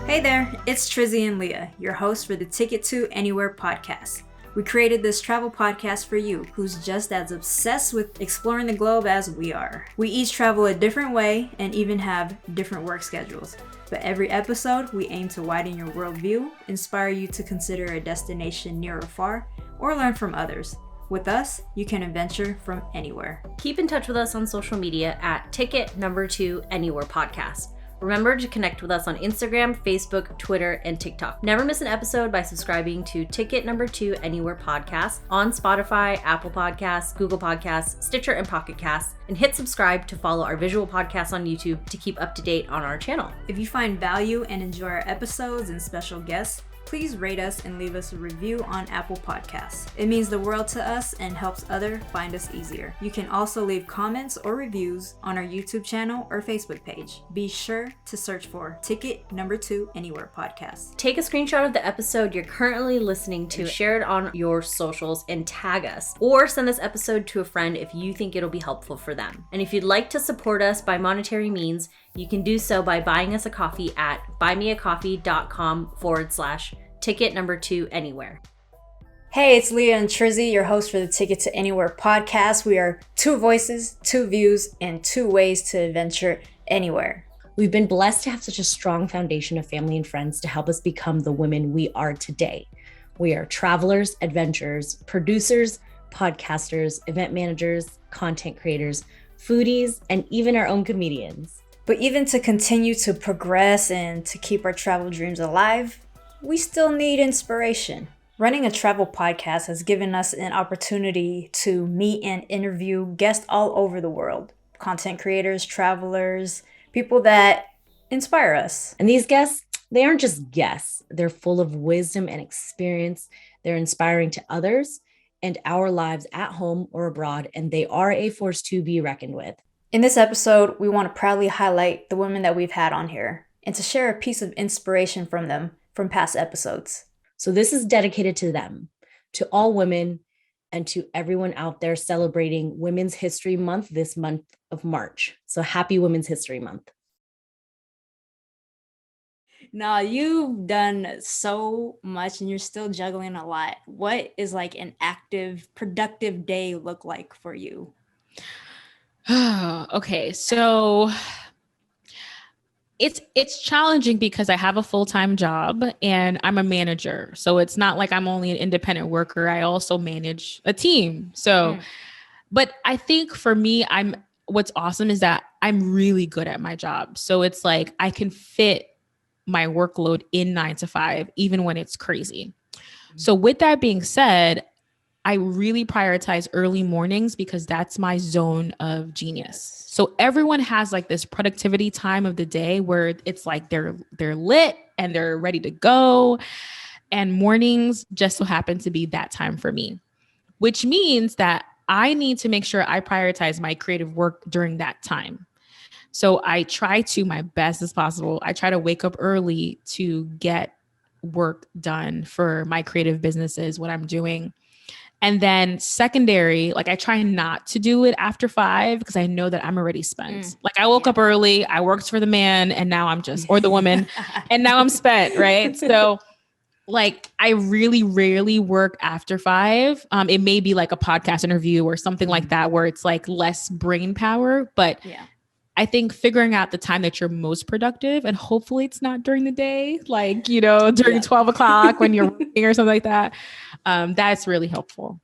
Hey there, it's Trizzy and Leah, your hosts for the Ticket to Anywhere podcast. We created this travel podcast for you, who's just as obsessed with exploring the globe as we are. We each travel a different way and even have different work schedules. But every episode, we aim to widen your worldview, inspire you to consider a destination near or far, or learn from others. With us, you can adventure from anywhere. Keep in touch with us on social media at Ticket2 Anywhere Podcast. Remember to connect with us on Instagram, Facebook, Twitter, and TikTok. Never miss an episode by subscribing to Ticket2 Anywhere Podcast on Spotify, Apple Podcasts, Google Podcasts, Stitcher, and Pocket Casts. And hit subscribe to follow our visual podcasts on YouTube to keep up to date on our channel. If you find value and enjoy our episodes and special guests, please rate us and leave us a review on Apple Podcasts. It means the world to us and helps others find us easier. You can also leave comments or reviews on our YouTube channel or Facebook page. Be sure to search for Ticket2 Anywhere Podcast. Take a screenshot of the episode you're currently listening to, share it on your socials, and tag us. Or send this episode to a friend if you think it'll be helpful for them. And if you'd like to support us by monetary means, you can do so by buying us a coffee at buymeacoffee.com/Ticket2 Anywhere. Hey, it's Leah and Trizzy, your host for the Ticket to Anywhere podcast. We are two voices, two views, and two ways to adventure anywhere. We've been blessed to have such a strong foundation of family and friends to help us become the women we are today. We are travelers, adventurers, producers, podcasters, event managers, content creators, foodies, and even our own comedians. But even to continue to progress and to keep our travel dreams alive, we still need inspiration. Running a travel podcast has given us an opportunity to meet and interview guests all over the world. Content creators, travelers, people that inspire us. And these guests, they aren't just guests. They're full of wisdom and experience. They're inspiring to others and our lives at home or abroad, and they are a force to be reckoned with. In this episode, we want to proudly highlight the women that we've had on here and to share a piece of inspiration from them from past episodes. So this is dedicated to them, to all women, and to everyone out there celebrating Women's History Month this month of March. So happy Women's History Month. Now, you've done so much and you're still juggling a lot. What is like an active, productive day look like for you? Okay, so it's challenging because I have a full-time job and I'm a manager. So it's not like I'm only an independent worker. I also manage a team. So, but I think for me, what's awesome is that I'm really good at my job. So it's like I can fit my workload in 9 to 5, even when it's crazy. So with that being said, I really prioritize early mornings because that's my zone of genius. So everyone has like this productivity time of the day where it's like they're lit and they're ready to go. And mornings just so happen to be that time for me, which means that I need to make sure I prioritize my creative work during that time. So I try to, my best as possible, I try to wake up early to get work done for my creative businesses, what I'm doing. And then secondary, like I try not to do it after 5 because I know that I'm already spent. Like I woke up early, I worked for the man and now I'm just, or the woman, and now I'm spent, right? So like I really rarely work after 5. It may be like a podcast interview or something like that where it's like less brain power, but I think figuring out the time that you're most productive, and hopefully it's not during the day, like, during 12 o'clock when you're working or something like that. That's really helpful.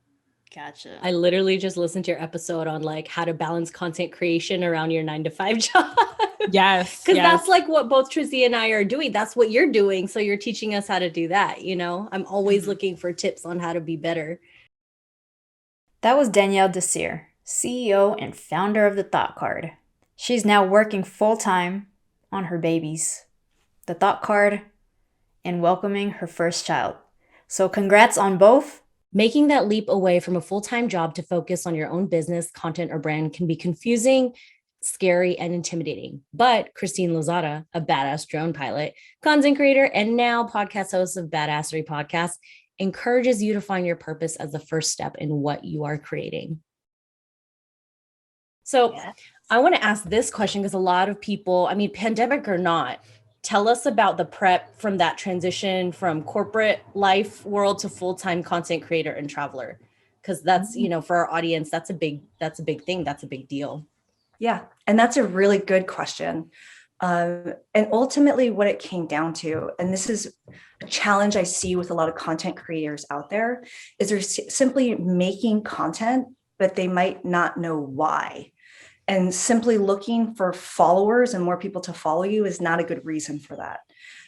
Gotcha. I literally just listened to your episode on like how to balance content creation around your 9 to 5 job. Yes. Because that's like what both Trizzy and I are doing. That's what you're doing. So you're teaching us how to do that. I'm always looking for tips on how to be better. That was Danielle Desire, CEO and founder of The Thought Card. She's now working full-time on her babies, The Thought Card, and welcoming her first child. So congrats on both. Making that leap away from a full-time job to focus on your own business, content, or brand can be confusing, scary, and intimidating. But Christine Lozada, a badass drone pilot, content creator, and now podcast host of Badassery Podcast, encourages you to find your purpose as the first step in what you are creating. So I want to ask this question because a lot of people, pandemic or not, tell us about the prep from that transition from corporate life world to full-time content creator and traveler. Because that's, you know, for our audience, that's a big thing. That's a big deal. Yeah. And that's a really good question. And ultimately what it came down to, and this is a challenge I see with a lot of content creators out there, is they're simply making content, but they might not know why. And simply looking for followers and more people to follow you is not a good reason for that.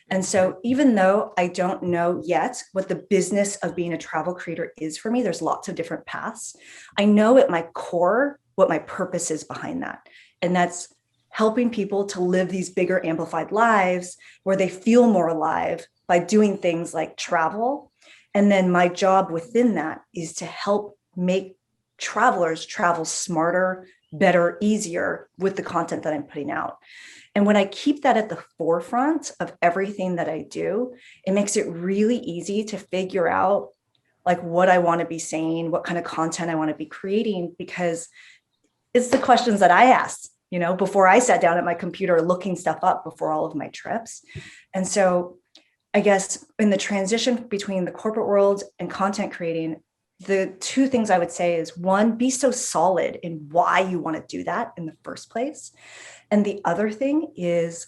And so even though I don't know yet what the business of being a travel creator is for me, there's lots of different paths. I know at my core what my purpose is behind that. And that's helping people to live these bigger amplified lives where they feel more alive by doing things like travel. And then my job within that is to help make travelers travel smarter, better, easier with the content that I'm putting out. And when I keep that at the forefront of everything that I do, it makes it really easy to figure out like what I want to be saying, what kind of content I want to be creating, because it's the questions that I asked, you know, before I sat down at my computer looking stuff up before all of my trips. And so I guess in the transition between the corporate world and content creating, the two things I would say is, one, be so solid in why you want to do that in the first place. And the other thing is,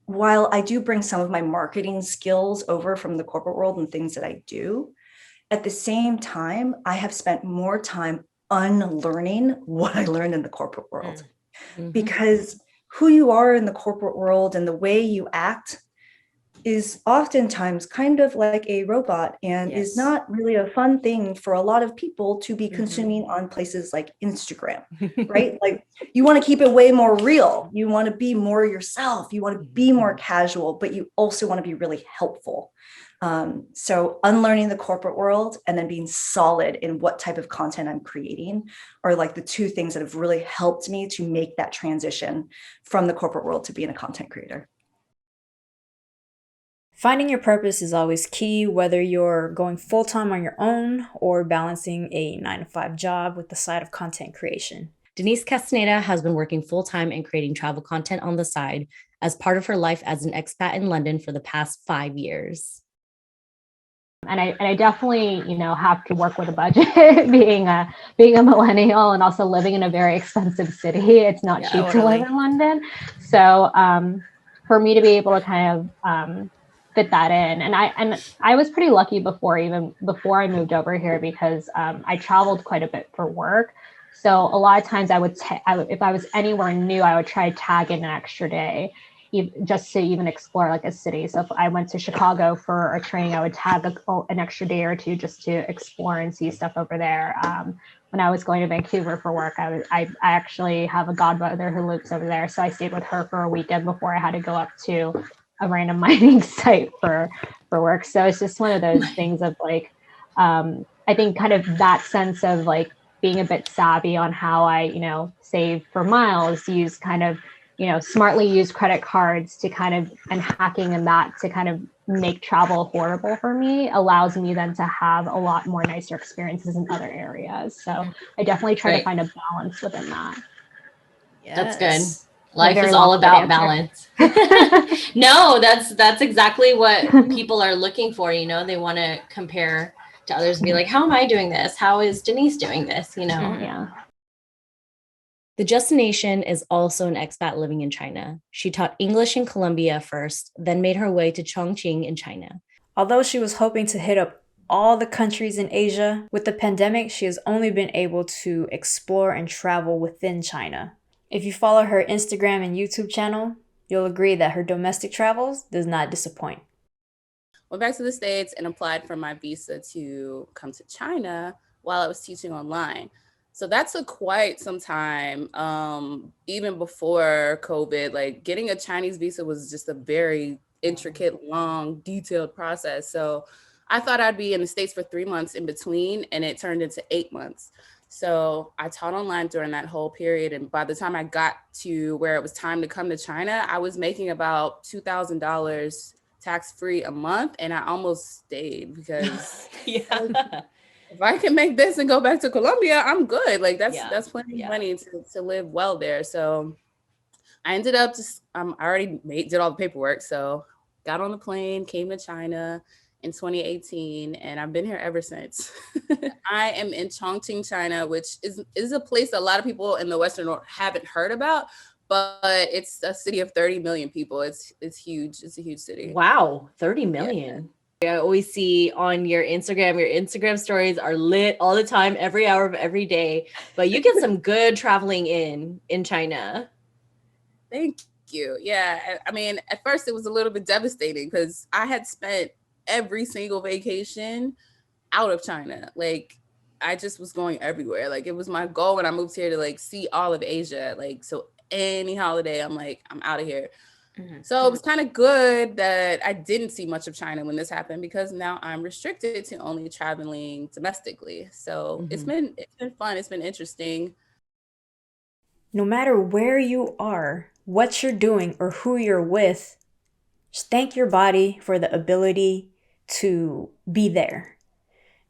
while I do bring some of my marketing skills over from the corporate world and things that I do, at the same time, I have spent more time unlearning what I learned in the corporate world. Mm-hmm. Because who you are in the corporate world and the way you act is oftentimes kind of like a robot and is not really a fun thing for a lot of people to be consuming on places like Instagram, right? Like you want to keep it way more real. You want to be more yourself. You want to be more casual, but you also want to be really helpful. So unlearning the corporate world and then being solid in what type of content I'm creating are like the two things that have really helped me to make that transition from the corporate world to being a content creator. Finding your purpose is always key, whether you're going full-time on your own or balancing a 9-to-5 job with the side of content creation. Denise Castaneda has been working full-time and creating travel content on the side as part of her life as an expat in London for the past 5 years. And I definitely, you know, have to work with a budget being a millennial and also living in a very expensive city. It's not cheap to live in London. So for me to be able to kind of fit that in. And I was pretty lucky before I moved over here because I traveled quite a bit for work. So a lot of times I would if I was anywhere new, I would try to tag in an extra day just to even explore like a city. So if I went to Chicago for a training, I would tag an extra day or two just to explore and see stuff over there. When I was going to Vancouver for work, I actually have a godmother who lives over there. So I stayed with her for a weekend before I had to go up to a random mining site for work. So it's just one of those things of like, I think kind of that sense of like being a bit savvy on how I, you know, save for miles, use kind of, you know, smartly use credit cards to kind of, and hacking and that to kind of make travel affordable for me allows me then to have a lot more nicer experiences in other areas. So I definitely try to find a balance within that. Yes. That's good. Life is all about balance. No, that's exactly what people are looking for. You know, they want to compare to others and be like, how am I doing this? How is Denise doing this? You know? Yeah. The destination is also an expat living in China. She taught English in Colombia first, then made her way to Chongqing in China. Although she was hoping to hit up all the countries in Asia, with the pandemic, she has only been able to explore and travel within China. If you follow her Instagram and YouTube channel, you'll agree that her domestic travels does not disappoint. Went back to the States and applied for my visa to come to China while I was teaching online. So that took quite some time, even before COVID. Like getting a Chinese visa was just a very intricate, long, detailed process. So I thought I'd be in the States for 3 months in between, and it turned into 8 months. So I taught online during that whole period. And by the time I got to where it was time to come to China, I was making about $2,000 tax-free a month. And I almost stayed because if I can make this and go back to Colombia, I'm good. Like that's plenty of money to live well there. So I ended up just, I already did all the paperwork. So got on the plane, came to China in 2018, and I've been here ever since. I am in Chongqing, China, which is a place that a lot of people in the Western world haven't heard about, but it's a city of 30 million people. It's huge. It's a huge city. Wow, 30 million. Yeah. I always see on your Instagram stories are lit all the time, every hour of every day. But you get some good traveling in China. Thank you. Yeah. I mean, at first it was a little bit devastating because I had spent every single vacation out of China. Like, I just was going everywhere. Like, it was my goal when I moved here to like see all of Asia. Like, so any holiday, I'm like, I'm out of here. Mm-hmm. So it was kind of good that I didn't see much of China when this happened, because now I'm restricted to only traveling domestically. So it's been fun. It's been interesting. No matter where you are, what you're doing, or who you're with, just thank your body for the ability to be there,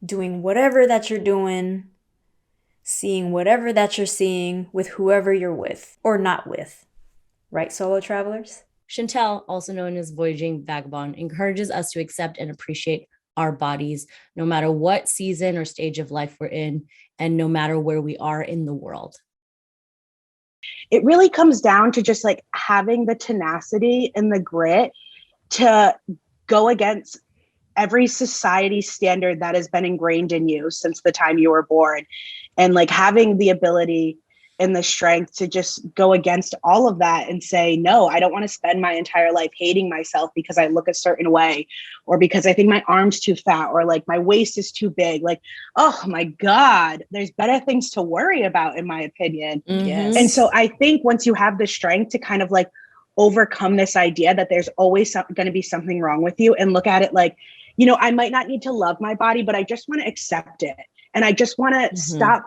doing whatever that you're doing, seeing whatever that you're seeing with whoever you're with or not with. Right, solo travelers? Chantel, also known as Voyaging Vagabond, encourages us to accept and appreciate our bodies, no matter what season or stage of life we're in, and no matter where we are in the world. It really comes down to just like having the tenacity and the grit to go against every society standard that has been ingrained in you since the time you were born, and like having the ability and the strength to just go against all of that and say, no, I don't want to spend my entire life hating myself because I look a certain way, or because I think my arm's too fat, or like my waist is too big. Like, oh my God, there's better things to worry about, in my opinion. Yes. And so I think once you have the strength to kind of like overcome this idea that there's always going to be something wrong with you, and look at it like, you know, I might not need to love my body, but I just want to accept it. And I just want to stop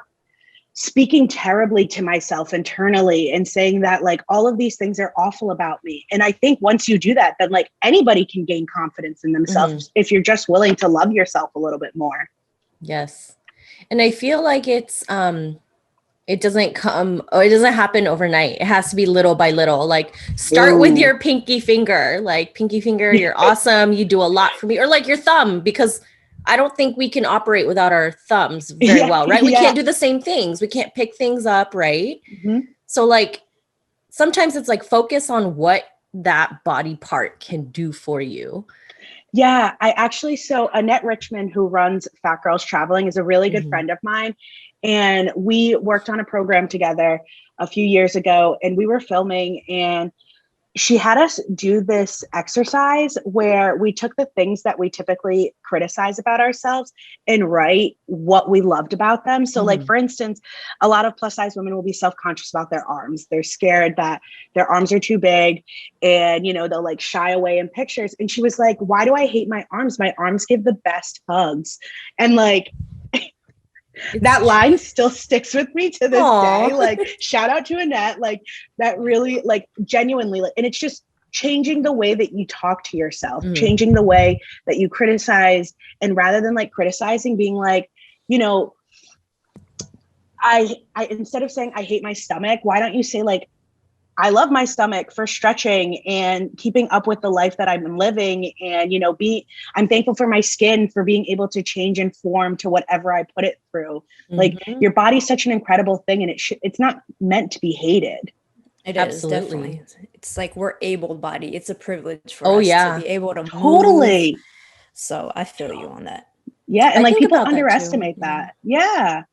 speaking terribly to myself internally and saying that like all of these things are awful about me. And I think once you do that, then like anybody can gain confidence in themselves if you're just willing to love yourself a little bit more. Yes. And I feel like it doesn't happen overnight. It has to be little by little. Like, start with your pinky finger, you're awesome. You do a lot for me. Or like your thumb, because I don't think we can operate without our thumbs very well, right? We can't do the same things. We can't pick things up, right? So like, sometimes it's like, focus on what that body part can do for you. Yeah, so Annette Richman, who runs Fat Girls Traveling, is a really good friend of mine. And we worked on a program together a few years ago, and we were filming, and she had us do this exercise where we took the things that we typically criticize about ourselves and write what we loved about them. So like, for instance, a lot of plus size women will be self-conscious about their arms. They're scared that their arms are too big, and, you know, they'll like shy away in pictures. And she was like, why do I hate my arms? My arms give the best hugs. And like, that line still sticks with me to this day. Like, shout out to Annette. Like, that really, like, genuinely, like, and it's just changing the way that you talk to yourself, changing the way that you criticize. And rather than like criticizing, being like, you know, I instead of saying I hate my stomach, why don't you say like, I love my stomach for stretching and keeping up with the life that I've been living. And, you know, I'm thankful for my skin for being able to change and form to whatever I put it through. Like, your body's such an incredible thing, and it's not meant to be hated. It is, definitely. It's like, we're able body. It's a privilege for us to be able to move. So I feel you on that. Yeah. And like, people underestimate that. Yeah.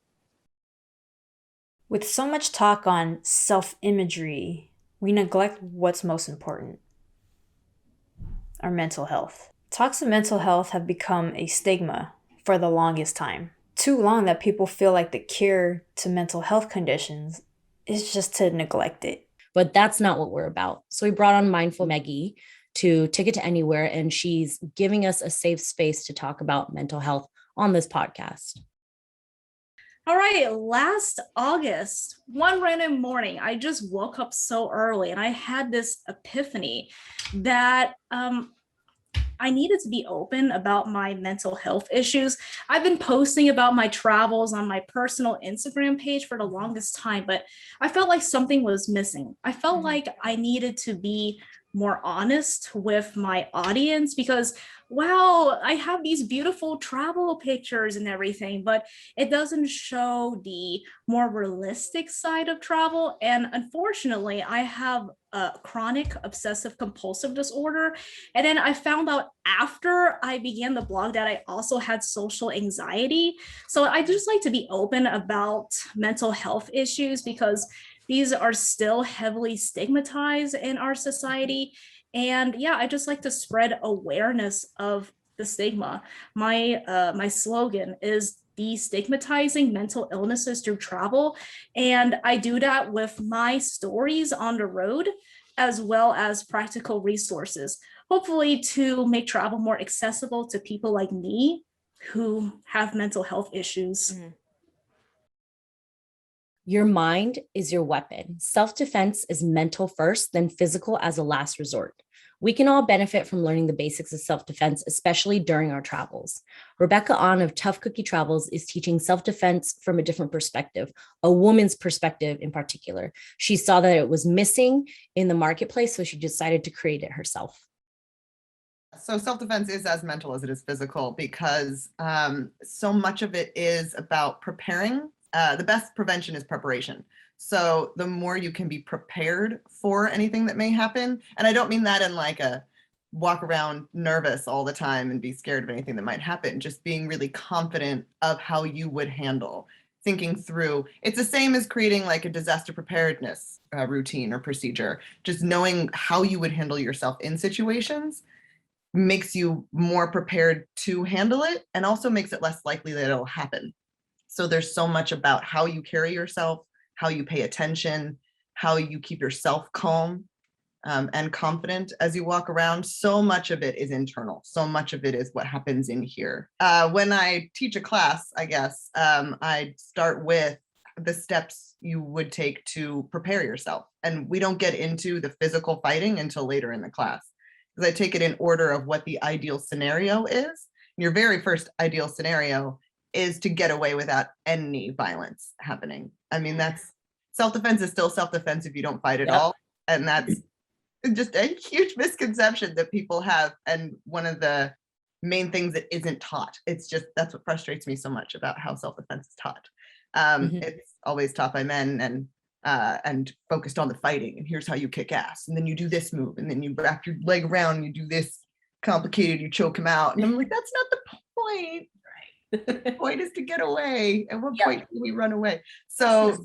With so much talk on self-imagery, we neglect what's most important: our mental health. Talks of mental health have become a stigma for the longest time. Too long that people feel like the cure to mental health conditions is just to neglect it. But that's not what we're about. So we brought on Mindful Meggie to Ticket to Anywhere, and she's giving us a safe space to talk about mental health on this podcast. All right, last August, one random morning, I just woke up so early and I had this epiphany that I needed to be open about my mental health issues. I've been posting about my travels on my personal Instagram page for the longest time, but I felt like something was missing. I felt like I needed to be more honest with my audience because, wow, I have these beautiful travel pictures and everything, but it doesn't show the more realistic side of travel. And unfortunately, I have a chronic obsessive compulsive disorder. And then I found out after I began the blog that I also had social anxiety. So I just like to be open about mental health issues because these are still heavily stigmatized in our society. And yeah, I just like to spread awareness of the stigma. My slogan is destigmatizing mental illnesses through travel. And I do that with my stories on the road, as well as practical resources, hopefully to make travel more accessible to people like me who have mental health issues. Your mind is your weapon. Self-defense is mental first, then physical as a last resort. We can all benefit from learning the basics of self-defense, especially during our travels. Rebecca On of Tough Cookie Travels is teaching self-defense from a different perspective, a woman's perspective in particular. She saw that it was missing in the marketplace, so she decided to create it herself. So self-defense is as mental as it is physical because so much of it is about preparing. The best prevention is preparation. So the more you can be prepared for anything that may happen, and I don't mean that in like a walk around nervous all the time and be scared of anything that might happen, just being really confident of how you would handle, thinking through. It's the same as creating like a disaster preparedness routine or procedure. Just knowing how you would handle yourself in situations makes you more prepared to handle it and also makes it less likely that it'll happen. So there's so much about how you carry yourself, how you pay attention, how you keep yourself calm and confident as you walk around. So much of it is internal. So much of it is what happens in here. When I teach a class, I guess, I start with the steps you would take to prepare yourself. And we don't get into the physical fighting until later in the class, because I take it in order of what the ideal scenario is. Your very first ideal scenario is to get away without any violence happening. I mean, that's self-defense is still self-defense if you don't fight at all. And that's just a huge misconception that people have. And one of the main things that isn't taught. It's just, that's what frustrates me so much about how self-defense is taught. It's always taught by men and focused on the fighting. And here's how you kick ass. And then you do this move. And then you wrap your leg around and you do this complicated, you choke him out. And I'm like, that's not the point. The point is to get away. At what point do we run away? So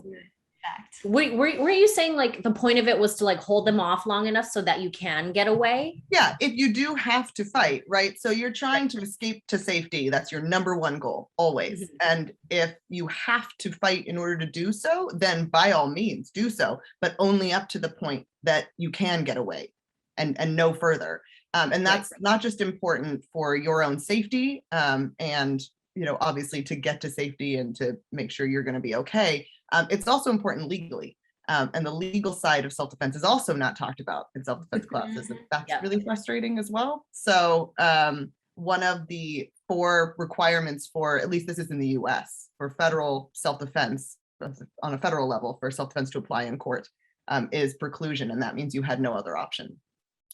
were you saying like the point of it was to like hold them off long enough so that you can get away? Yeah, if you do have to fight, right? So you're trying to escape to safety. That's your number one goal, always. And if you have to fight in order to do so, then by all means do so, but only up to the point that you can get away and no further. And that's not just important for your own safety and obviously to get to safety and to make sure you're going to be okay. It's also important legally. And the legal side of self-defense is also not talked about in self-defense classes. And that's really frustrating as well. So one of the 4 requirements for, at least this is in the US, for federal self-defense on a federal level for self-defense to apply in court is preclusion. And that means you had no other option.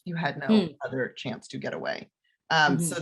You had no other chance to get away. So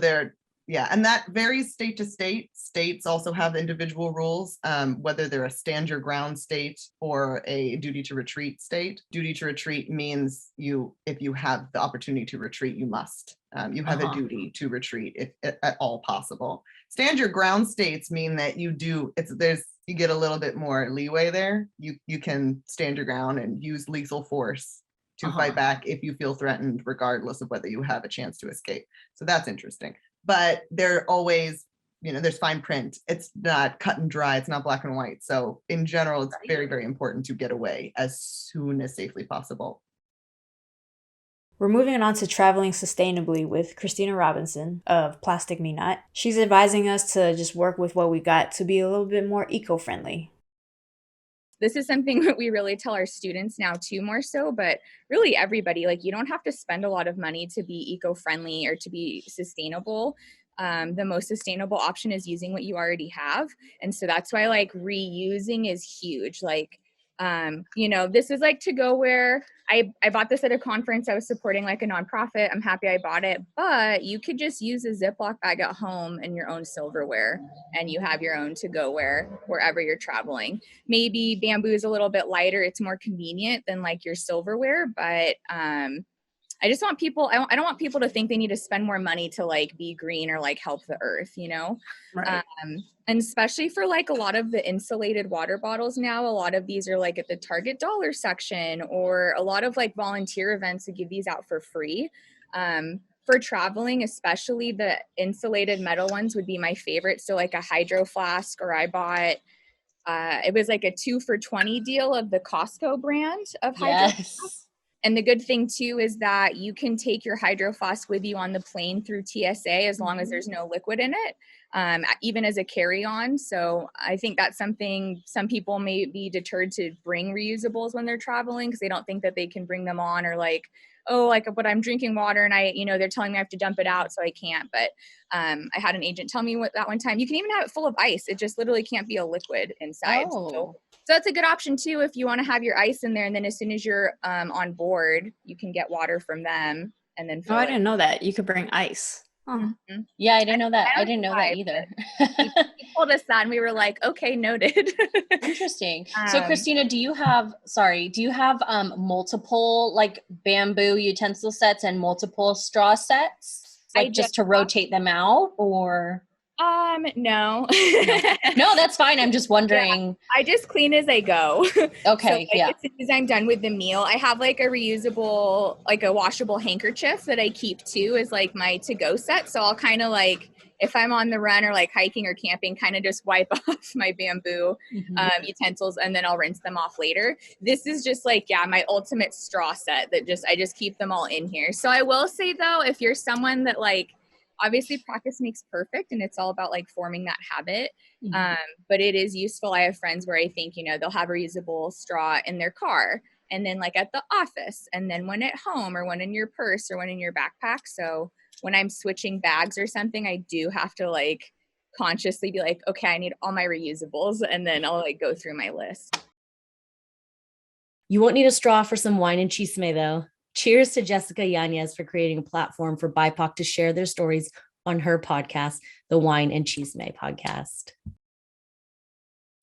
and that varies state to state. States also have individual rules, whether they're a stand your ground state or a duty to retreat state. Duty to retreat means if you have the opportunity to retreat, you must. You have a duty to retreat if at all possible. Stand your ground states mean that you get a little bit more leeway there. You can stand your ground and use lethal force to fight back if you feel threatened, regardless of whether you have a chance to escape. So that's interesting. But they're always, there's fine print. It's not cut and dry. It's not black and white. So in general, it's very, very important to get away as soon as safely possible. We're moving on to traveling sustainably with Christina Robinson of Plastic Me Not. She's advising us to just work with what we got to be a little bit more eco-friendly. this is something that we really tell our students now too, more so, but really everybody, like, you don't have to spend a lot of money to be eco-friendly or to be sustainable. The most sustainable option is using what you already have. And so that's why like reusing is huge. Like, you know, this is like to go where I bought this at a conference. I was supporting like a nonprofit. I'm happy I bought it, but you could just use a Ziploc bag at home and your own silverware, and you have your own to go wherever you're traveling. Maybe bamboo is a little bit lighter. It's more convenient than like your silverware, but, I just want people, I don't want people to think they need to spend more money to like be green or like help the earth, you know? Right. And especially for like a lot of the insulated water bottles now, a lot of these are like at the Target dollar section, or a lot of like volunteer events that give these out for free. For traveling, especially the insulated metal ones would be my favorite. So like a hydro flask, or I bought, it was like a 2 for $20 deal of the Costco brand of hydro flask. And the good thing too is that you can take your hydro flask with you on the plane through TSA as long as there's no liquid in it, even as a carry-on. So I think that's something some people may be deterred to bring reusables when they're traveling because they don't think that they can bring them on, or like, oh, like, but I'm drinking water and I, you know, they're telling me I have to dump it out, so I can't. But I had an agent tell me that one time, you can even have it full of ice. It just literally can't be a liquid inside. So that's a good option too if you want to have your ice in there, and then as soon as you're on board, you can get water from them and then fill I it. didn't know that you could bring ice. Mm-hmm. Yeah, I didn't know that. I didn't know that either. He told us that, and we were like, okay, noted. Interesting. So Christina, do you have multiple like bamboo utensil sets and multiple straw sets? Like just to rotate them out, or? No. No, that's fine. I'm just wondering. Yeah, I just clean as I go. Okay. So, like, as soon as I'm done with the meal, I have like a reusable, like a washable handkerchief that I keep too as like my to-go set. So I'll kind of like, if I'm on the run or like hiking or camping, kind of just wipe off my bamboo utensils, and then I'll rinse them off later. This is just like, my ultimate straw set that I just keep them all in here. So I will say though, if you're someone that like, obviously practice makes perfect, and it's all about like forming that habit. But it is useful. I have friends where I think, you know, they'll have a reusable straw in their car, and then like at the office, and then one at home, or one in your purse, or one in your backpack. So when I'm switching bags or something, I do have to like consciously be like, okay, I need all my reusables, and then I'll like go through my list. You won't need a straw for some wine and chisme though. Cheers to Jessica Yanez for creating a platform for BIPOC to share their stories on her podcast, the Wine and Chisme podcast.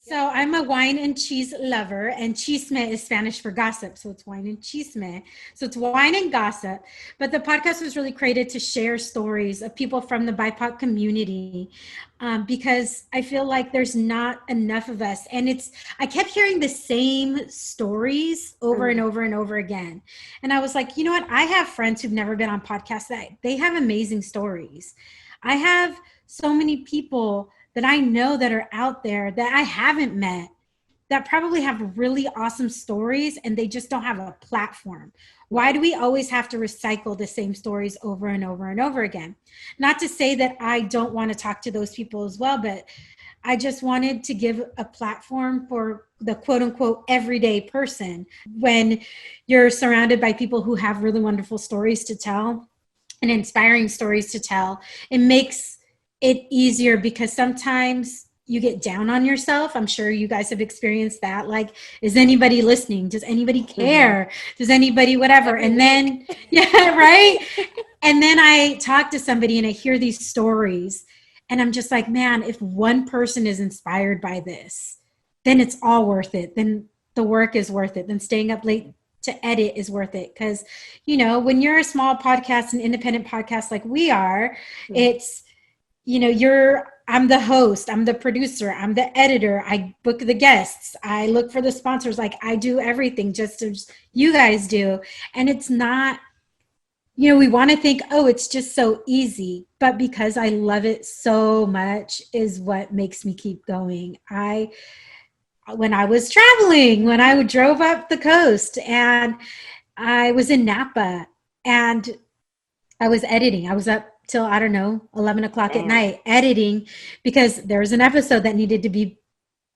So I'm a wine and cheese lover, and chisme is Spanish for gossip. So it's wine and chisme. So it's wine and gossip. But the podcast was really created to share stories of people from the BIPOC community, because I feel like there's not enough of us. And I kept hearing the same stories over and over and over again. And I was like, you know what? I have friends who've never been on podcasts that they have amazing stories. I have so many people that I know that are out there that I haven't met that probably have really awesome stories, and they just don't have a platform. Why do we always have to recycle the same stories over and over and over again? Not to say that I don't want to talk to those people as well, but I just wanted to give a platform for the quote unquote everyday person. When you're surrounded by people who have really wonderful stories to tell and inspiring stories to tell, it makes it easier, because sometimes you get down on yourself. I'm sure you guys have experienced that. Like, is anybody listening? Does anybody care? Does anybody whatever? And then, right? And then I talk to somebody and I hear these stories, and I'm just like, man, if one person is inspired by this, then it's all worth it. Then the work is worth it. Then staying up late to edit is worth it. Because, you know, when you're a small podcast, an independent podcast like we are, it's, you know, I'm the host, I'm the producer, I'm the editor, I book the guests, I look for the sponsors, like I do everything just as you guys do. And it's not, you know, we want to think, oh, it's just so easy, but because I love it so much is what makes me keep going. When I was traveling, when I drove up the coast, and I was in Napa, and I was editing, I was up till, I don't know, 11 o'clock at night editing, because there was an episode that needed to be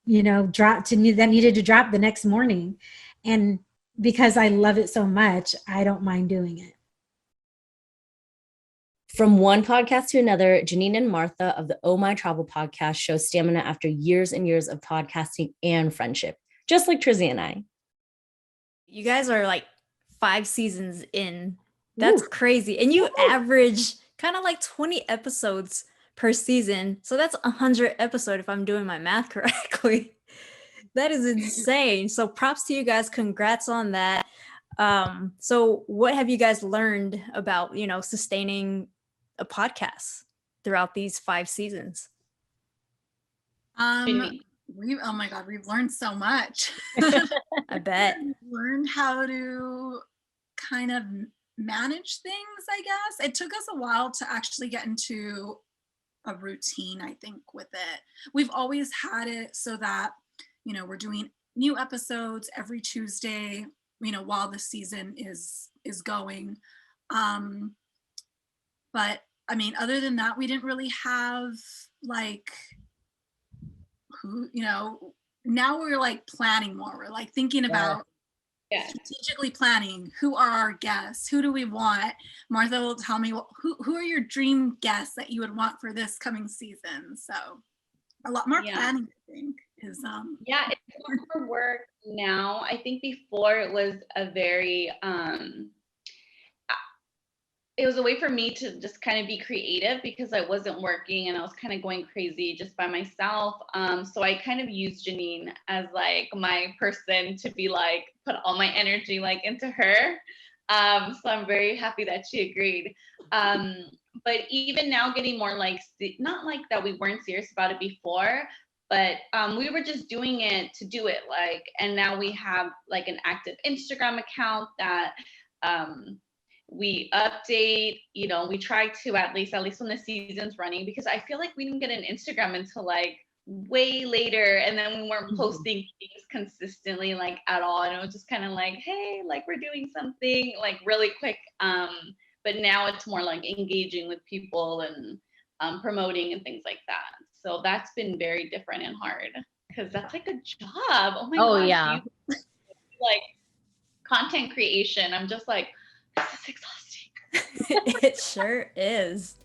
that needed to drop the next morning. And because I love it so much, I don't mind doing it. From one podcast to another, Janine and Martha of the Oh My Travel podcast show stamina after years and years of podcasting and friendship, just like Trizzy and I. You guys are like 5 seasons in. That's crazy. And you average kind of like 20 episodes per season. So that's 100 episodes if I'm doing my math correctly. That is insane. So props to you guys. Congrats on that. So what have you guys learned about, sustaining a podcast throughout these 5 seasons? Oh my God, we've learned so much. I bet. We've learned how to kind of manage things, I guess. It took us a while to actually get into a routine, I think, with it. We've always had it so that, we're doing new episodes every Tuesday, while the season is going. But I mean, other than that, we didn't really have now we're like planning more. We're like thinking about strategically planning. Who are our guests? Who do we want? Martha will tell me who are your dream guests that you would want for this coming season. So a lot more planning, I think, is it's more work now. I think before it was a very it was a way for me to just kind of be creative because I wasn't working and I was kind of going crazy just by myself. So I kind of used Janine as like my person to be like, put all my energy like into her. So I'm very happy that she agreed. But even now getting more like, not like that we weren't serious about it before, but we were just doing it to do it like, and now we have like an active Instagram account that, we update, we try to at least when the season's running, because I feel like we didn't get an Instagram until like way later, and then we weren't posting things consistently like at all, and it was just kind of like, hey, like we're doing something like really quick, but now it's more like engaging with people and promoting and things like that. So that's been very different and hard because that's like a job. Oh my gosh, yeah. Like content creation, I'm just like, this is exhausting. It sure is.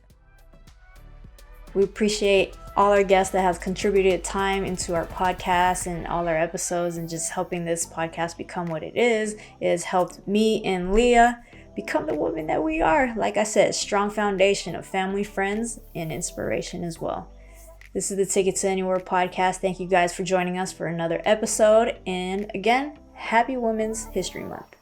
We appreciate all our guests that have contributed time into our podcast and all our episodes, and just helping this podcast become what it is. It has helped me and Leah become the woman that we are. Like I said, strong foundation of family, friends, and inspiration as well. This is the Ticket to Anywhere podcast. Thank you guys for joining us for another episode. And again, happy Women's History Month.